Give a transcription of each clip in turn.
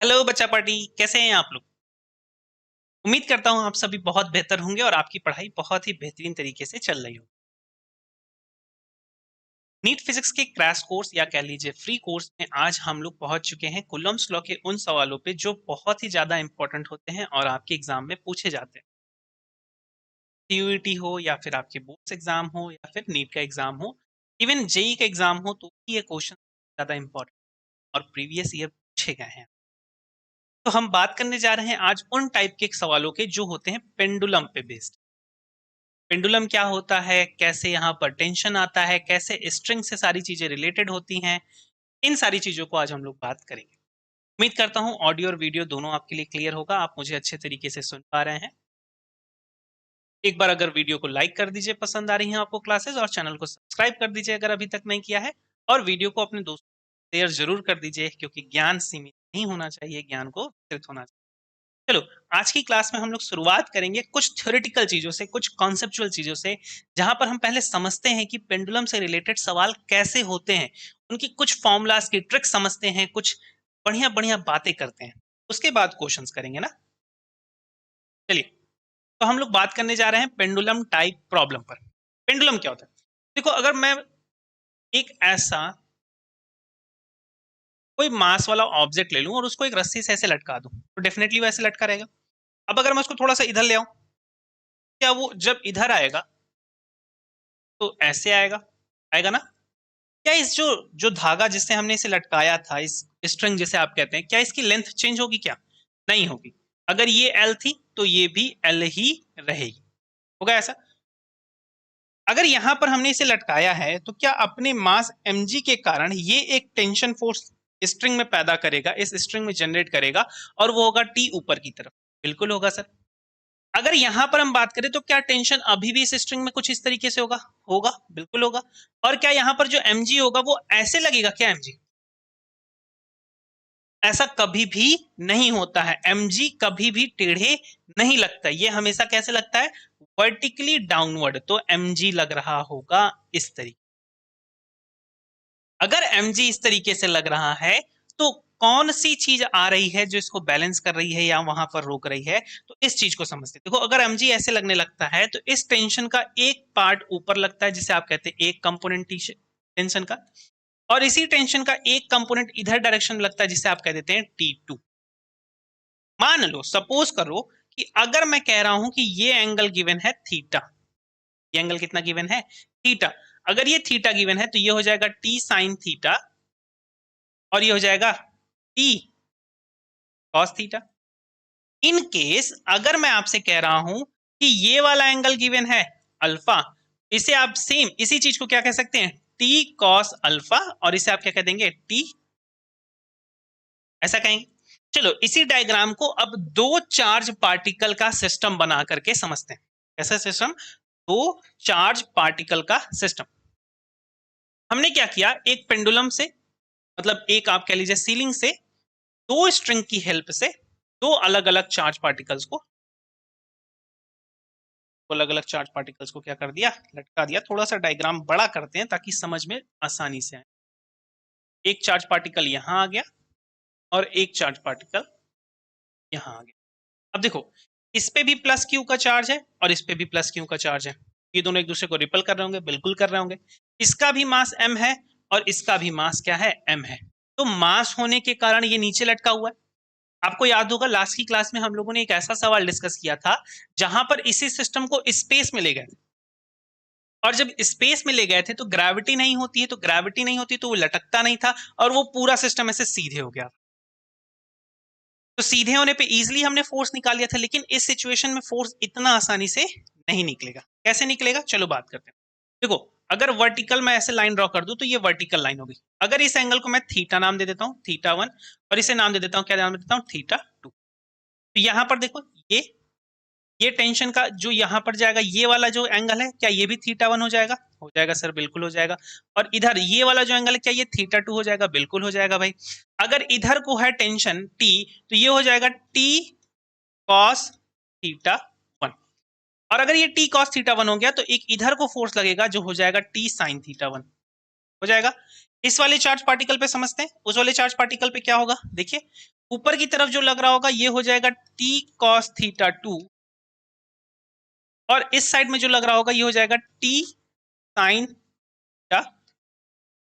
Hello बच्चा party, कैसे हैं आप लोग। उम्मीद करता हूँ आप सभी बहुत बेहतर होंगे और आपकी पढ़ाई बहुत ही बेहतरीन तरीके से चल रही हो। नीट फिजिक्स के क्रैश कोर्स या कह लीजिए फ्री कोर्स में आज हम लोग पहुंच चुके हैं कूलम्ब्स लॉ के उन सवालों पे जो बहुत ही ज्यादा इंपॉर्टेंट होते हैं और आपके एग्जाम में पूछे जाते हैं। सीयूईटी हो या फिर आपके बोर्ड्स एग्जाम हो या फिर नीट का एग्जाम हो, इवन जेई का एग्जाम हो, तो ये क्वेश्चन ज्यादा इंपॉर्टेंट और प्रीवियस ईयर पूछे गए हैं। तो हम बात करने जा रहे हैं आज उन टाइप के सवालों के जो होते हैं पेंडुलम पे बेस्ड। पेंडुलम क्या होता है, कैसे यहाँ पर टेंशन आता है, कैसे स्ट्रिंग से सारी चीजें रिलेटेड होती हैं, इन सारी चीजों को आज हम लोग बात करेंगे। उम्मीद करता हूँ ऑडियो और वीडियो दोनों आपके लिए क्लियर होगा, आप मुझे अच्छे तरीके से सुन पा रहे हैं। एक बार अगर वीडियो को लाइक कर दीजिए, पसंद आ रही हैं आपको क्लासेस, और चैनल को सब्सक्राइब कर दीजिए अगर अभी तक नहीं किया है। और वीडियो को अपने दोस्तों को शेयर जरूर कर दीजिए, क्योंकि ज्ञान सीमित नहीं होना चाहिए, ज्ञान को विस्तृत होना चाहिए। चलो, आज की क्लास में हम लोग शुरुआत करेंगे कुछ थ्योरेटिकल चीजों से, कुछ कॉन्सेप्चुअल चीजों से, जहां पर हम पहले समझते हैं कि पेंडुलम से रिलेटेड सवाल कैसे होते हैं, उनकी कुछ फॉर्मूलाज की ट्रिक समझते हैं, कुछ बढ़िया बढ़िया बातें करते हैं। उसके बाद क्वेश्चंस करेंगे ना। चलिए, तो हम लोग बात करने जा रहे हैं पेंडुलम टाइप प्रॉब्लम पर। पेंडुलम क्या होता है? देखो, अगर मैं एक ऐसा कोई मास वाला ऑब्जेक्ट ले लूं और उसको एक रस्सी से ऐसे लटका दूं, तो डेफिनेटली वो ऐसे लटका रहेगा। अब अगर मैं उसको थोड़ा सा इधर ले आऊं, क्या वो जब इधर आएगा तो ऐसे आएगा? आएगा ना? क्या इस जो जो धागा जिससे हमने इसे लटकाया था, इस स्ट्रिंग जिसे आप कहते हैं, क्या इसकी लेंथ चेंज होगी? क्या नहीं होगी। अगर ये एल थी तो ये भी एल ही रहेगी। होगा ऐसा? अगर यहां पर हमने इसे लटकाया है तो क्या अपने मास mg के कारण ये एक टेंशन फोर्स स्ट्रिंग में पैदा करेगा, इस स्ट्रिंग में जनरेट करेगा, और वो होगा टी ऊपर की तरफ? बिल्कुल होगा सर। अगर यहां पर हम बात करें तो क्या टेंशन अभी भी इस स्ट्रिंग में कुछ इस तरीके से होगा? होगा, बिल्कुल होगा। और क्या यहां पर जो mg होगा वो ऐसे लगेगा? क्या mg ऐसा कभी भी नहीं होता है। mg कभी भी टेढ़े नहीं लगता, ये हमेशा कैसे लगता है? Vertically downward. तो mg लग रहा होगा इस तरीके। अगर mg इस तरीके से लग रहा है तो कौन सी चीज आ रही है जो इसको बैलेंस कर रही है या वहां पर रोक रही है? तो इस चीज को समझते देखो, अगर mg ऐसे लगने लगता है तो इस टेंशन का एक पार्ट ऊपर लगता है जिसे आप कहते हैं एक कंपोनेंट टेंशन का, और इसी टेंशन का एक कंपोनेंट इधर डायरेक्शन में लगता है जिसे आप कह देते हैं T2। मान लो, सपोज करो कि अगर मैं कह रहा हूं कि ये एंगल गिवन है थीटा, ये एंगल कितना गिवन है? थीटा। अगर ये थीटा गिवन है तो ये हो जाएगा टी साइन थीटा, और ये हो जाएगा T cos theta. In case अगर मैं आपसे कह रहा हूं कि ये वाला एंगल गिवन है अल्फा, इसे आप सेम इसी चीज को क्या कह सकते हैं? टी कॉस अल्फा, और इसे आप क्या कह देंगे? टी, ऐसा कहेंगे। चलो, इसी डायग्राम को अब दो चार्ज पार्टिकल का सिस्टम बना करके समझते हैं। कैसा सिस्टम? दो चार्ज पार्टिकल का सिस्टम। हमने क्या किया, एक पेंडुलम से, मतलब एक आप कह लीजिए सीलिंग से, दो स्ट्रिंग की हेल्प से दो अलग अलग चार्ज पार्टिकल्स को, अलग अलग चार्ज पार्टिकल्स को क्या कर दिया? लटका दिया। थोड़ा सा डायग्राम बड़ा करते हैं ताकि समझ में आसानी से आए। एक चार्ज पार्टिकल यहां आ गया और एक चार्ज पार्टिकल यहां आ गया। अब देखो, इस पे भी प्लस क्यू का चार्ज है और इस पे भी प्लस क्यू का चार्ज है। ये दोनों एक दूसरे को रिपल कर रहे होंगे, बिल्कुल कर रहे होंगे। इसका भी मास m है और इसका भी मास क्या है? m है। तो मास होने के कारण ये नीचे लटका हुआ है। आपको याद होगा लास्ट की क्लास में हम लोगों ने एक ऐसा सवाल डिस्कस किया था जहां पर इसी सिस्टम को स्पेस में ले गए, और जब स्पेस में ले गए थे तो ग्रेविटी नहीं होती है, तो ग्रेविटी नहीं होती तो वो लटकता नहीं था, और वो पूरा सिस्टम ऐसे सीधे हो गया। तो सीधे होने पे इजीली हमने फोर्स निकाल लिया था, लेकिन इस सिचुएशन में फोर्स इतना आसानी से नहीं निकलेगा। कैसे निकलेगा? चलो बात करते हैं। देखो, अगर वर्टिकल मैं ऐसे लाइन ड्रॉ कर दूं तो ये वर्टिकल लाइन होगी। अगर इस एंगल को मैं थीटा नाम दे देता हूं, थीटा 1, और इसे नाम दे देता हूं, क्या नाम दे देता हूं? थीटा 2। तो यहां पर देखो, ये टेंशन का जो यहां पर जाएगा, ये वाला जो एंगल है, क्या ये भी थीटा 1 हो जाएगा? हो जाएगा सर, बिल्कुल हो जाएगा। और इधर ये वाला जो एंगल है, क्या ये थीटा 2 हो जाएगा? बिल्कुल हो जाएगा भाई। अगर इधर को है टेंशन टी, तो ये हो जाएगा टी कॉस थीटा 1। और अगर ये टी कॉस थीटा 1 हो गया तो एक इधर को फोर्स लगेगा जो हो जाएगा टी साइन थीटा 1 हो जाएगा। इस वाले चार्ज पार्टिकल पे समझते हैं, उस वाले चार्ज पार्टिकल पे क्या होगा? देखिए, ऊपर की तरफ जो लग रहा होगा ये हो जाएगा t cos थीटा 2, और इस साइड में जो लग रहा होगा ये हो जाएगा t sin थीटा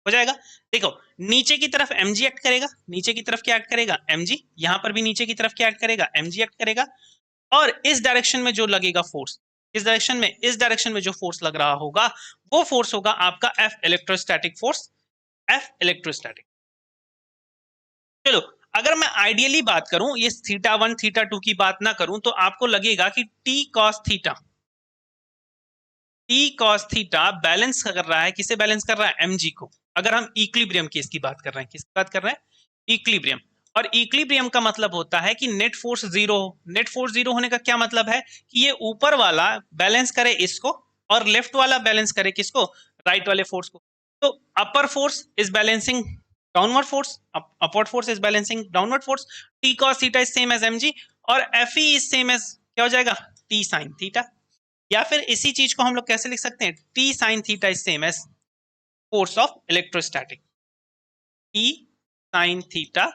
हो जाएगा। देखो नीचे की तरफ mg एक्ट करेगा, नीचे की तरफ क्या एक्ट करेगा mg, यहां पर भी नीचे की तरफ क्या एक्ट करेगा mg एक्ट करेगा, और इस डायरेक्शन में जो लगेगा फोर्स, इस डायरेक्शन में जो फोर्स लग रहा होगा वो फोर्स होगा आपका F electrostatic force, F electrostatic. चलो अगर मैं आइडियली बात करूं, ये थीटा 1 थीटा 2 की बात ना करूं, तो आपको लगेगा कि t cos थीटा बैलेंस कर रहा है, किसे बैलेंस कर रहा है mg को। अगर हम इक्विलिब्रियम केस की बात कर रहे हैं, किसकी बात कर रहे हैं इक्विलिब्रियम, और इक्विलिब्रियम का मतलब होता है कि net force zero. Net force zero होने का क्या मतलब है कि ये ऊपर वाला बैलेंस करे इसको और लेफ्ट वाला बैलेंस करे किसको, राइट वाले फोर्स को। तो upper force is balancing downward force, upward force is balancing downward force, t cos theta is same as mg, और fe इज सेम एज क्या हो जाएगा t sin थीटा। या फिर इसी चीज को हम लोग कैसे लिख सकते हैं, t sin theta is same as force of electrostatic, t sin theta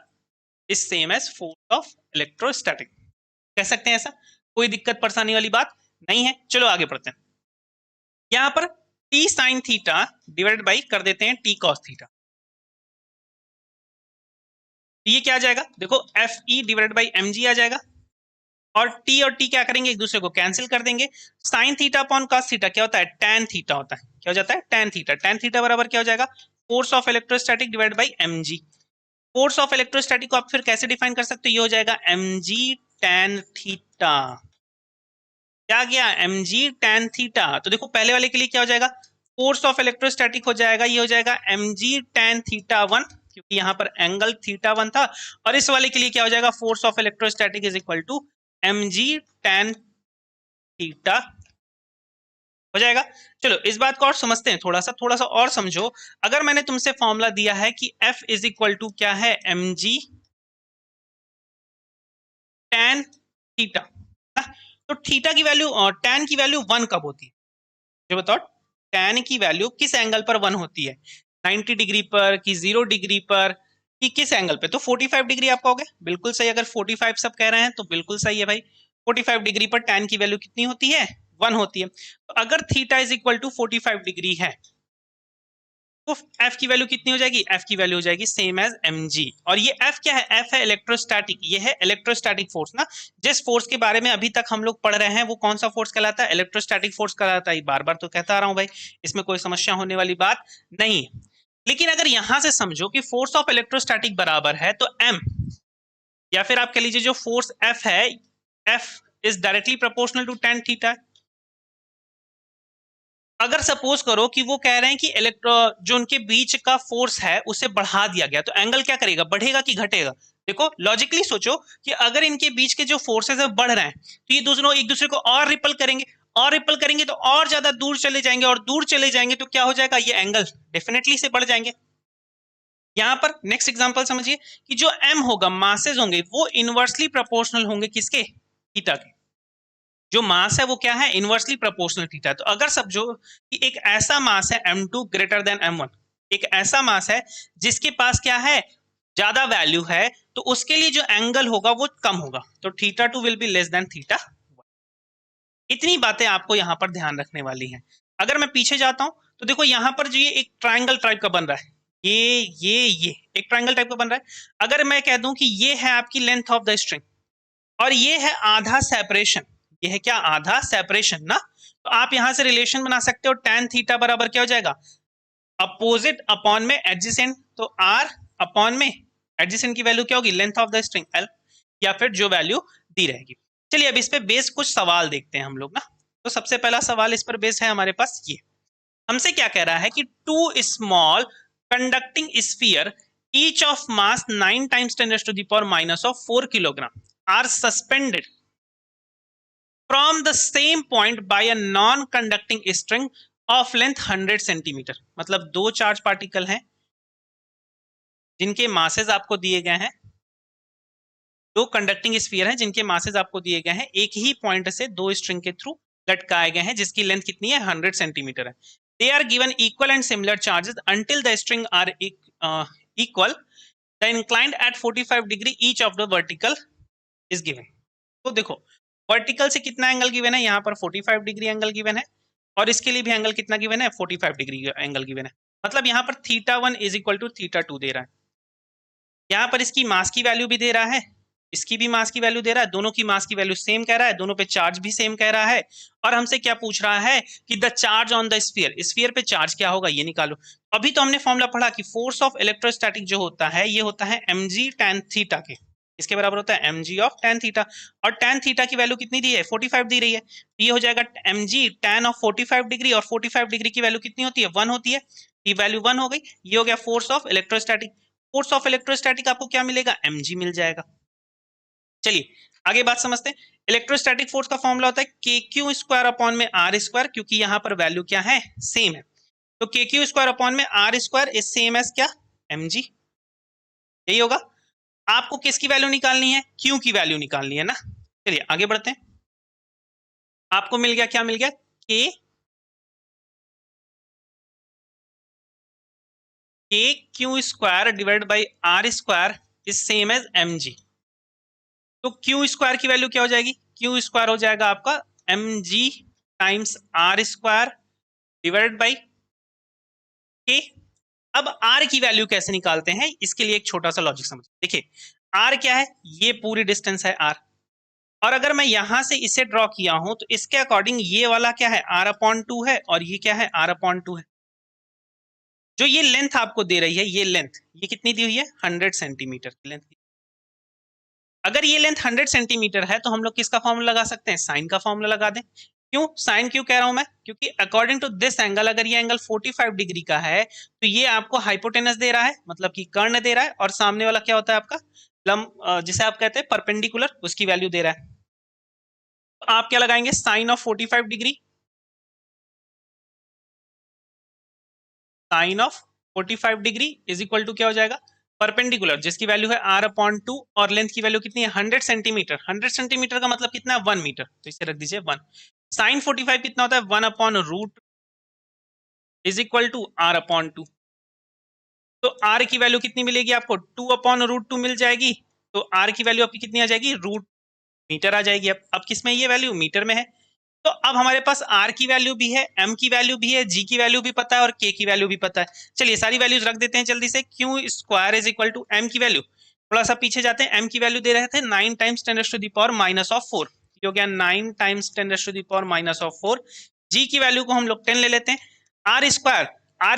is same as force of electrostatic, कह सकते हैं ऐसा, कोई दिक्कत परेशानी वाली बात नहीं है। चलो आगे बढ़ते हैं। यहां पर t sin theta divided by कर देते हैं t cos थीटा, ये क्या आ जाएगा, देखो fe डिवाइडेड बाई mg आ जाएगा, और t और t क्या करेंगे, एक दूसरे को कैंसिल कर देंगे। Sine theta upon cos theta क्या होता है, tan थीटा होता है, क्या हो जाता है tan थीटा। tan थीटा बराबर क्या हो जाएगा, force of electrostatic divide by mg। Force of electrostatic को आप फिर कैसे डिफाइन कर सकते हो, ये हो जाएगा mg tan थीटा, क्या गया mg tan थीटा। तो देखो पहले वाले के लिए क्या हो जाएगा, फोर्स ऑफ इलेक्ट्रोस्टैटिक हो जाएगा, ये हो जाएगा mg tan थीटा 1, क्योंकि यहाँ पर एंगल थीटा 1 था, और इस वाले के लिए क्या हो जाएगा, force of electrostatic is equal to mg tan theta हो जाएगा। चलो इस बात को और समझते हैं, थोड़ा सा और समझो। अगर मैंने तुमसे फॉर्मूला दिया है कि F इज इक्वल टू क्या है, mg tan थीटा, तो थीटा की वैल्यू और tan की वैल्यू 1 कब होती है, जो बताओ tan की वैल्यू किस एंगल पर 1 होती है, 90 डिग्री पर कि 0 डिग्री पर कि किस एंगल पे, तो 45 डिग्री आप कहोगे, बिल्कुल सही। अगर 45 सब कह रहे हैं तो बिल्कुल सही है भाई, 45 डिग्री पर tan की वैल्यू कितनी होती है, 1 होती है। तो अगर theta is equal to 45 degree है तो F की वैल्यू कितनी हो जाएगी, F की वैल्यू हो जाएगी सेम एज mg, और ये F क्या है, F है इलेक्ट्रोस्टैटिक, ये है इलेक्ट्रोस्टैटिक फोर्स ना। जिस फोर्स के बारे में अभी तक हम लोग पढ़ रहे हैं वो कौन सा फोर्स कहलाता है, इलेक्ट्रोस्टैटिक फोर्स कहलाता है। बार बार तो कहता आ रहा हूं भाई, इसमें कोई समस्या होने वाली बात नहीं। लेकिन अगर यहां से समझो कि फोर्स ऑफ इलेक्ट्रोस्टैटिक बराबर है तो m, या फिर आप कह लीजिए जो फोर्स F है, F is directly proportional to tan theta. अगर सपोज करो कि वो कह रहे हैं कि जो उनके बीच का फोर्स है उसे बढ़ा दिया गया, तो एंगल क्या करेगा, बढ़ेगा कि घटेगा। देखो लॉजिकली सोचो कि अगर इनके बीच के जो फोर्सेस है बढ़ रहे हैं तो ये दोनों एक दूसरे को और रिपल करेंगे, और रिपल करेंगे तो और ज्यादा दूर चले जाएंगे, और दूर चले जाएंगे तो क्या हो जाएगा, ये एंगल डेफिनेटली से बढ़ जाएंगे। यहां पर नेक्स्ट एग्जांपल समझिए कि जो m होगा, मासेस होंगे, वो इनवर्सली प्रोपोर्शनल होंगे किसके, थीटा के। जो मास है वो क्या है, इनवर्सली प्रोपोर्शनल थीटा। तो अगर समझो कि एक ऐसा मास है m2 ग्रेटर देन m1, एक ऐसा मास है जिसके पास क्या है, ज्यादा वैल्यू है, तो उसके लिए जो एंगल होगा वो कम होगा, तो theta 2 will be less than theta 1। इतनी बातें आपको यहाँ पर ध्यान रखने वाली हैं। अगर मैं पीछे जाता हूं तो देखो यहाँ पर जो ये एक ट्राइंगल टाइप का बन रहा है, ये एक ट्राइंगल टाइप का बन रहा है। अगर मैं कह दूं कि ये है आपकी लेंथ ऑफ द स्ट्रिंग और ये है आधा सेपरेशन, ये है क्या, आधा सेपरेशन ना, तो आप यहां से रिलेशन बना सकते हो, tan थीटा बराबर क्या हो जाएगा, अपोजिट अपॉन में एडजेसेंट, तो r अपॉन में एडजेसेंट की वैल्यू क्या होगी, length of the string l, या फिर जो वैल्यू दी रहेगी। चलिए अब इस पे बेस कुछ सवाल देखते हैं हम लोग ना। तो सबसे पहला सवाल इस पर बेस है हमारे पास, ये हमसे क्या कह रहा है कि two small conducting sphere each of mass 9 times 10 raised to the power minus of 4 kilogram are suspended from the same point by a non-conducting string of length 100 centimeter। मतलब दो चार्ज पार्टिकल हैं जिनके मासेस आपको दिए गए हैं, दो conducting sphere हैं जिनके मासेस आपको दिए गए हैं, एक ही पॉइंट से दो स्ट्रिंग के थ्रू लटकाए गए हैं जिसकी लेंथ कितनी है, 100 सेंटीमीटर है। They are given equal and similar charges until the string are equal the inclined at 45 degree each of the vertical is given. तो देखो वर्टिकल से कितना एंगल गिवन है, यहाँ पर 45 डिग्री एंगल गिवन है और इसके लिए भी एंगल कितना गिवन है, 45 डिग्री एंगल गिवन है। मतलब यहाँ पर θ1 इज इक्वल टू θ2 दे रहा है। यहाँ पर इसकी मास की वैल्यू भी दे रहा है, इसकी भी मास की वैल्यू दे रहा है, दोनों की मास की वैल्यू सेम कह रहा है, दोनों पे चार्ज भी सेम कह रहा है। और हमसे क्या पूछ रहा है कि the charge on the sphere, sphere पे चार्ज क्या होगा ये निकालो। अभी तो हमने फॉर्मूला पढ़ा कि फोर्स ऑफ इलेक्ट्रोस्टैटिक जो होता है ये होता है mg tan थीटा के, इसके बराबर होता है mg ऑफ tan थीटा। और tan थीटा की वैल्यू कितनी दी है, 45 दी रही है, तो ये हो जाएगा mg tan ऑफ 45 डिग्री, और 45 डिग्री की वैल्यू कितनी होती है, 1 होती है, ये वैल्यू 1 हो गई। ये हो गया force of electrostatic. Force of electrostatic आपको क्या मिलेगा, mg मिल जाएगा। चलिए आगे बात समझते हैं। इलेक्ट्रोस्टैटिक फोर्स का फॉर्मूला होता है के क्यू स्क्वायर अपॉन में आर स्क्वायर, क्योंकि यहाँ पर वैल्यू क्या है, सेम है, तो के क्यू स्क्वायर अपॉन में r square is same as क्या, mg, यही होगा। आपको किसकी वैल्यू निकालनी है, क्यू की वैल्यू निकालनी है ना। चलिए आगे बढ़ते हैं। आपको मिल गया, क्या मिल गया, k q square divide by r square is same as mg। तो क्यू स्क्वायर की वैल्यू क्या हो जाएगी, क्यू स्क्वायर हो जाएगा आपका mg times r square divided by k. अब r की वैल्यू कैसे निकालते हैं, इसके लिए एक छोटा सा लॉजिक समझ। देखिए r क्या है, ये पूरी डिस्टेंस है r, और अगर मैं यहां से इसे ड्रॉ किया हूं तो इसके अकॉर्डिंग ये वाला क्या है, r/2 है, और ये क्या है, r/2 है। जो ये लेंथ आपको दे रही है, ये लेंथ ये कितनी दी हुई है, 100 सेंटीमीटर की लेंथ। अगर ये लेंथ 100 सेंटीमीटर है तो हम लोग किसका फॉर्मूला लगा सकते हैं, साइन का फॉर्मूला लगा दें। क्यों साइन क्यों कह रहा हूं मैं, क्योंकि अकॉर्डिंग टू दिस एंगल, अगर ये एंगल 45 डिग्री का है तो ये आपको हाइपोटेनस दे रहा है, मतलब कि कर्ण दे रहा है, और सामने वाला क्या होता है आपका लंब, जिसे आप कहते हैं परपेंडिकुलर, उसकी वैल्यू दे रहा है। तो आप क्या लगाएंगे, sine of 45 degree, sine of 45 degree is equal to क्या हो जाएगा, परपेंडिकुलर जिसकी वैल्यू है r/2, और लेंथ की वैल्यू कितनी है, 100 सेंटीमीटर। 100 सेंटीमीटर का मतलब कितना है, 1 मीटर, तो इसे रख दीजिए 1। साइन 45 कितना होता है, 1/रूट इज इक्वल टू r/2। तो r की वैल्यू कितनी मिलेगी आपको, 2/√2 मिल जाएगी। तो r की वैल्यू आपकी कितनी आ जाएगी, रूट मीटर आ जाएगी। अब किस में ये वैल्यू, मीटर में है। तो अब हमारे पास r की वैल्यू भी है, m की वैल्यू भी है, g की वैल्यू भी पता है, और k की वैल्यू भी पता है। चलिए सारी वैल्यूज रख देते हैं जल्दी से। Q square is equal to m की वैल्यू, थोड़ा सा पीछे जाते हैं, m की वैल्यू दे रहे थे 9 टाइम्स 10⁻⁻⁴, ये हो गया 9 टाइम्स 10⁻⁻⁴। g की वैल्यू को हम लोग 10 ले लेते हैं। r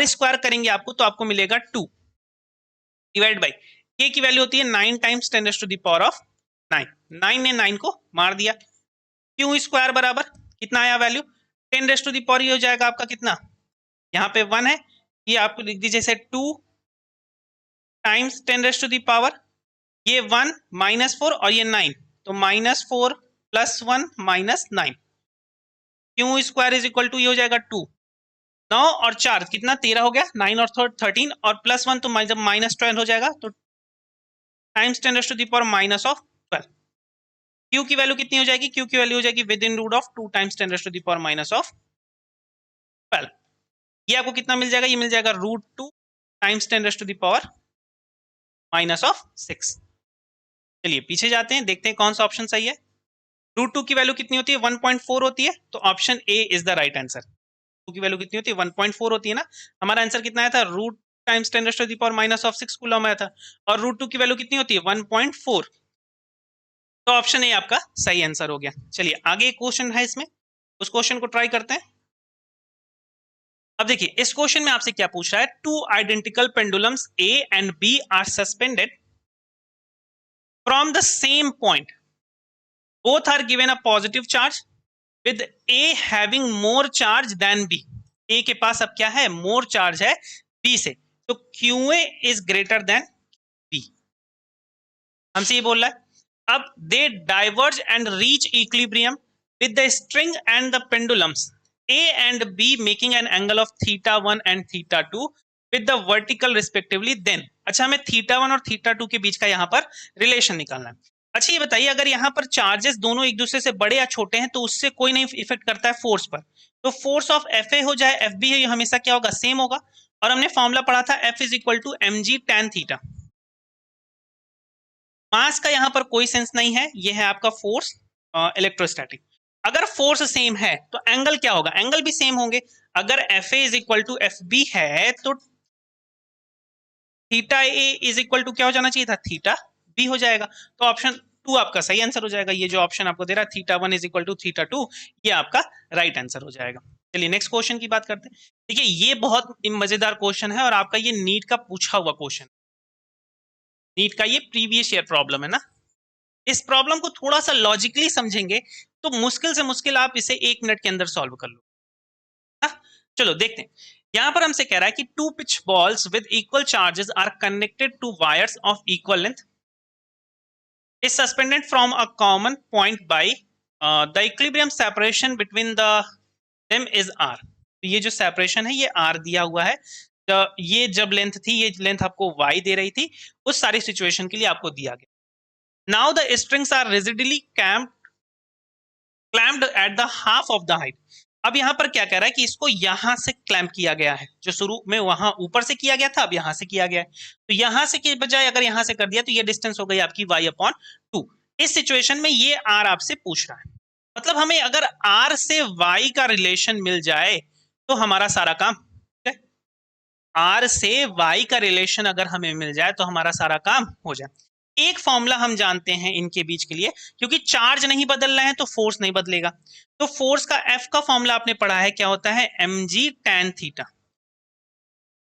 स्क्वायर करेंगे आपको तो आपको मिलेगा 2 डिवाइड बाई k की वैल्यू होती है 9 टाइम्स 10⁻⁹। 9 ने 9 को मार दिया। क्यू स्क्वायर बराबर कितना आया वैल्यू, 10⁻⁴, ये हो जाएगा आपका कितना, यहाँ पे 1 है, ये आपको लिख दीजिए जैसे 2 टाइम्स 10⁻⁻, ये 1 -4 और ये 9, तो -4 + 1 -9। Q square is equal to ये हो जाएगा 2, 9 और 4 कितना, 13 हो गया, 9 और 13, और +1 तो जब -12 हो जाएगा, तो टाइम्स 10⁻⁻12। क्यू की वैल्यू कितनी हो जाएगी, क्यू की वैल्यू हो जाएगी within root of 2 times 10⁻⁻12। ये आपको कितना मिल जाएगा, ये मिल जाएगा √2 टाइम्स 10⁻⁻⁶। चलिए पीछे जाते हैं, देखते हैं कौन सा ऑप्शन सही है। √2 की वैल्यू कितनी होती है, 1.4 होती है, तो option A is the right answer. 2 की वैल्यू कितनी होती है, 1.4 होती है ना। हमारा आंसर कितना आया था, रूट टाइम्स 10⁻⁻⁶ कूलम आया था, और √2 की वैल्यू कितनी होती है, 1.4। तो ऑप्शन ए आपका सही आंसर हो गया। चलिए आगे एक क्वेश्चन है इसमें, उस क्वेश्चन को ट्राई करते हैं। अब देखिए इस क्वेश्चन में आपसे क्या पूछ रहा है, 2 identical pendulums A and B are suspended from the same point, both are given a positive charge with A having more charge than B। A के पास अब क्या है, मोर चार्ज है B से, तो QA is greater than B। हमसे ये बोल रहा है, अब they diverge and reach equilibrium with the string and the pendulums A and B making an angle of θ1 and θ2 with the vertical respectively then। अच्छा हमें θ1 और θ2 के बीच का यहाँ पर रिलेशन निकालना है। अच्छा ये बताइए, अगर यहाँ पर चार्जेस दोनों एक दूसरे से बड़े या छोटे हैं तो उससे कोई नहीं इफेक्ट करता है फोर्स पर, तो फोर्स ऑफ FA हो जाए FB हो, हमेशा क्या होगा, सेम होगा। और हमने फॉर्मूला पढ़ा था F is equal to mg tan theta. Mass का यहाँ पर कोई सेंस नहीं है, ये है आपका फोर्स इलेक्ट्रोस्टैटिक। अगर फोर्स सेम है तो एंगल क्या होगा, एंगल भी सेम होंगे। अगर F A is equal to F B है तो theta A is equal to क्या हो जाना चाहिए था, थीटा बी हो जाएगा। तो ऑप्शन 2 आपका सही आंसर हो जाएगा। ये जो ऑप्शन आपको दे रहा है theta 1 is equal to theta 2, ये आपका राइट आंसर हो जाएगा। चलिए नेक्स्ट क्वेश्चन की बात करते हैं। देखिए ये बहुत मजेदार क्वेश्चन है और आपका ये नीट का पूछा हुआ क्वेश्चन, नीट का ये प्रीवियस ईयर प्रॉब्लम है ना। इस प्रॉब्लम को थोड़ा सा लॉजिकली समझेंगे तो मुश्किल से मुश्किल आप इसे 1 मिनट के अंदर सॉल्व कर लो। हाँ? चलो देखते हैं। यहां पर हमसे कह रहा है कि 2 pith balls with equal charges are connected to wires of equal length, is suspended from a common point by the equilibrium separation between them is r। तो ये जो सेपरेशन है ये r दिया हुआ है। तो ये जब लेंथ थी, ये लेंथ आपको y दे रही थी, उस सारी सिचुएशन के लिए आपको दिया गया। Now the strings are rigidly clamped at the half of the height. अब यहाँ पर क्या कह रहा है कि इसको यहां से क्लैम्प किया गया है, जो शुरू में वहां ऊपर से किया गया था अब यहां से किया गया है। तो यहां से के बजाय अगर यहां से कर दिया तो ये डिस्टेंस हो गई आपकी y/2। इस सिचुएशन में ये r आपसे पूछ रहा है, मतलब हमें अगर r से y का रिलेशन मिल जाए तो हमारा सारा काम, r से y का रिलेशन अगर हमें मिल जाए तो हमारा सारा काम हो जाए। एक फॉर्मूला हम जानते हैं इनके बीच के लिए, क्योंकि चार्ज नहीं बदल रहे हैं तो फोर्स नहीं बदलेगा। तो फोर्स का F का फॉर्मूला आपने पढ़ा है, क्या होता है, mg tan थीटा।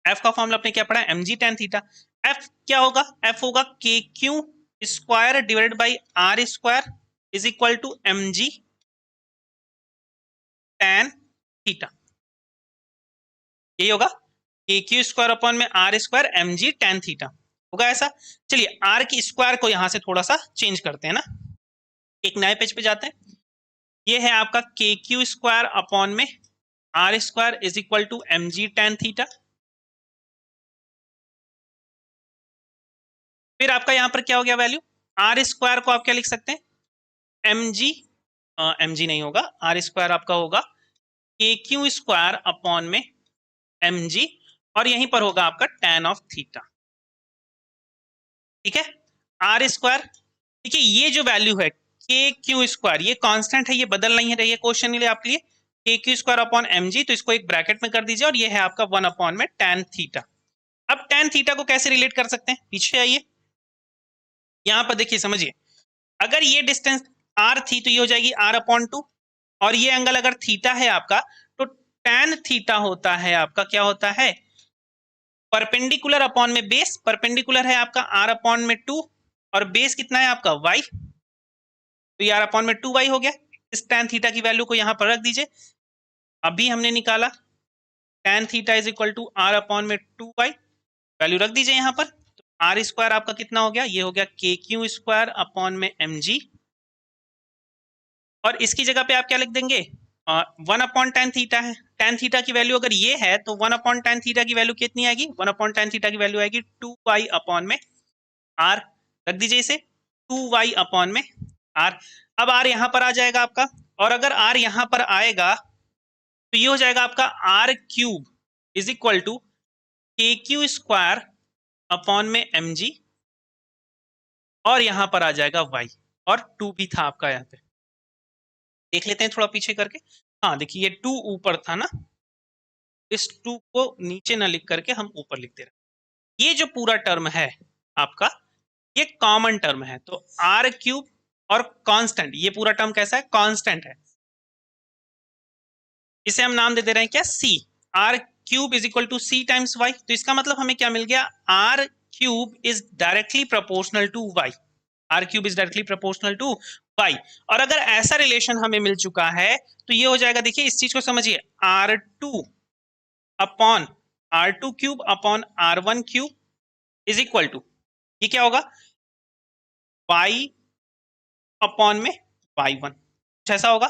F का फॉर्मूला आपने क्या पढ़ा है, mg tan थीटा। F क्या होगा, F होगा kq square divided by r square is equal to mg tan theta. यही होगा kq स्क्वायर अपॉन में r square mg tan theta होगा ऐसा। चलिए r की स्क्वायर को यहां से थोड़ा सा चेंज करते हैं ना, एक नए पेज पे जाते हैं। ये है आपका kq स्क्वायर अपॉन में r square is equal to mg tan theta. फिर आपका यहां पर क्या हो गया वैल्यू, r स्क्वायर को आप क्या लिख सकते हैं, mg mg नहीं होगा, r स्क्वायर आपका होगा kq स्क्वायर अपॉन में mg और यहीं पर होगा आपका tan ऑफ थीटा। ठीक है, आर स्क्वायर। देखिए ये जो वैल्यू है के क्यू स्क्वायर, ये कांस्टेंट है, ये बदल नहीं है, ये क्वेश्चन के लिए आपके लिए k q square upon m g, तो इसको एक ब्रैकेट में कर दीजिए और ये है आपका 1 अपॉन में tan थीटा। अब tan थीटा को कैसे रिलेट कर सकते हैं, पीछे आइए, यहां पर देखिए समझिए, अगर ये डिस्टेंस r थी तो ये हो जाएगी r अपॉन 2, और ये एंगल अगर थीटा है आपका तो tan थीटा होता है आपका, क्या होता है, परपेंडिकुलर अपॉन में बेस। परपेंडिकुलर है आपका r अपॉन में 2 और बेस कितना है आपका y, तो ये r अपॉन में 2y हो गया। इस tan थीटा की वैल्यू को यहां पर रख दीजिए, अभी हमने निकाला tan theta is equal to r upon में 2y, वैल्यू रख दीजिए यहां पर। तो r स्क्वायर आपका कितना हो गया, ये हो गया के क्यू स्क्वायर अपॉन में mg, और इसकी जगह पे आप क्या लिख देंगे, 1 अपॉन tan थीटा है। tan थीटा की वैल्यू अगर ये है तो 1 अपॉन tan थीटा की वैल्यू कितनी आएगी, 1 अपॉन tan थीटा की वैल्यू आएगी 2y अपॉन में r, रख दीजिए इसे 2y अपॉन में r। अब r यहां पर आ जाएगा आपका, और अगर r यहां पर आएगा तो ये हो जाएगा आपका r cube is equal to k q square upon में mg, और यहां पर आ जाएगा y, और 2 भी था आपका यहाँ पे, देख लेते हैं थोड़ा पीछे करके। हाँ देखिए ये 2 ऊपर था ना, इस 2 को नीचे ना लिख करके हम ऊपर लिखते रहे। ये जो पूरा टर्म है आपका ये कॉमन टर्म है, तो r क्यूब और कांस्टेंट, ये पूरा टर्म कैसा है, कांस्टेंट है, इसे हम नाम दे दे रहे हैं क्या, c। r cube is equal to c times y, तो इसका मतलब हमें क्या मिल गया, r cube is directly proportional to y, r cube is directly proportional to y। और अगर ऐसा रिलेशन हमें मिल चुका है तो ये हो जाएगा, देखिए इस चीज को समझिए, r2 upon r2 cube upon r1 cube is equal to, ये क्या होगा, y अपॉन में y1, ऐसा होगा।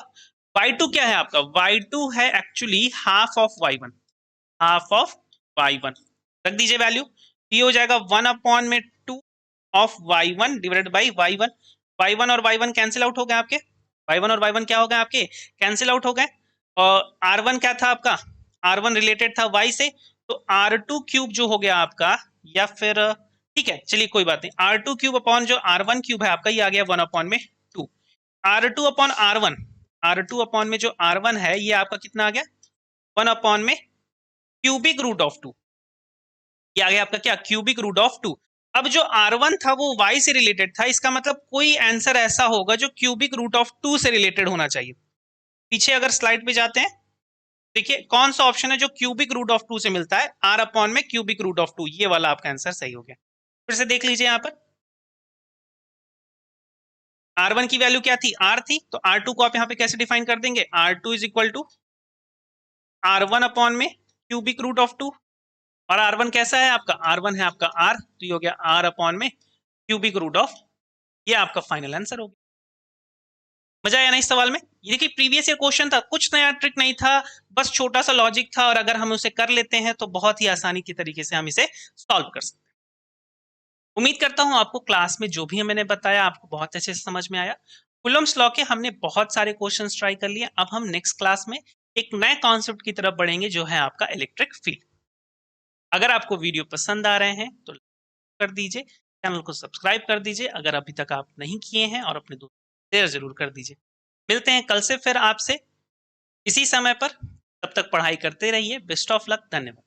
y2 क्या है आपका, y2 है actually half of y1, half of y1, रख दीजिए वैल्यू, ये हो जाएगा 1 अपॉन में 2 of y1 divided by y1। y1 और y1 कैंसिल आउट हो गए आपके, y1 और y1 क्या हो गए आपके, कैंसिल आउट हो गए। और r1 क्या था आपका, r1 रिलेटेड था y से, तो r2 क्यूब जो हो गया आपका, या फिर ठीक है, चलिए कोई बात नहीं। R2 क्यूब अपॉन जो R1 क्यूब है आपका, ये आ गया 1 अपॉन में 2। R2 upon R1, R2 upon में जो R1 है ये आपका कितना आ गया, 1 अपॉन में क्यूबिक रूट ऑफ 2। ये आ गया आपका क्या, क्यूबिक रूट ऑफ 2। अब जो R1 था वो y से रिलेटेड था, इसका मतलब कोई आंसर ऐसा होगा जो क्यूबिक रूट ऑफ 2 से रिलेटेड होना चाहिए। पीछे अगर स्लाइड पे जाते हैं, देखिए कौन सा ऑप्शन है जो क्यूबिक रूट ऑफ 2 से मिलता है, R अपॉन में क्यूबिक रूट ऑफ 2, ये वाला आपका आंसर सही हो गया। फिर से देख लीजिए यहाँ पर, R1 की वैल्यू क्या थी, R थी, तो R2 को आप यहाँ पे कैसे डिफाइन कर देंगे, R2 is equal to R1 upon में क्यूबिक रूट ऑफ 2। और R1 कैसा है आपका, R1 है आपका R, तो ये हो गया R अपॉन में क्यूबिक रूट ऑफ, ये आपका फाइनल आंसर हो गया। मजा आया ना इस सवाल में? ये देखिए प्रीवियस ईयर क्वेश्चन था, कुछ नया ट्रिक नहीं था, बस छोटा सा लॉजिक था, और अगर हम उसे कर लेते हैं तो बहुत ही आसानी के तरीके से हम इसे सॉल्व कर सकते हैं। उम्मीद करता हूं आपको क्लास में जो भी मैंने बताया आपको बहुत अच्छे से समझ में आया। कूलम्ब्स लॉ के हमने बहुत सारे क्वेश्चंस ट्राई कर लिए। अब हम नेक्स्ट क्लास में एक नए कॉन्सेप्ट की तरफ बढ़ेंगे जो है आपका इलेक्ट्रिक फील्ड। अगर आपको वीडियो पसंद आ रहे हैं तो कर दीजिए, चैनल को सब्सक्राइब कर दीजिए अगर अभी तक आप नहीं किए हैं, और अपने दोस्तों शेयर जरूर कर दीजिए। मिलते हैं कल से फिर आपसे इसी समय पर, तब तक पढ़ाई करते रहिए। बेस्ट ऑफ लक, धन्यवाद।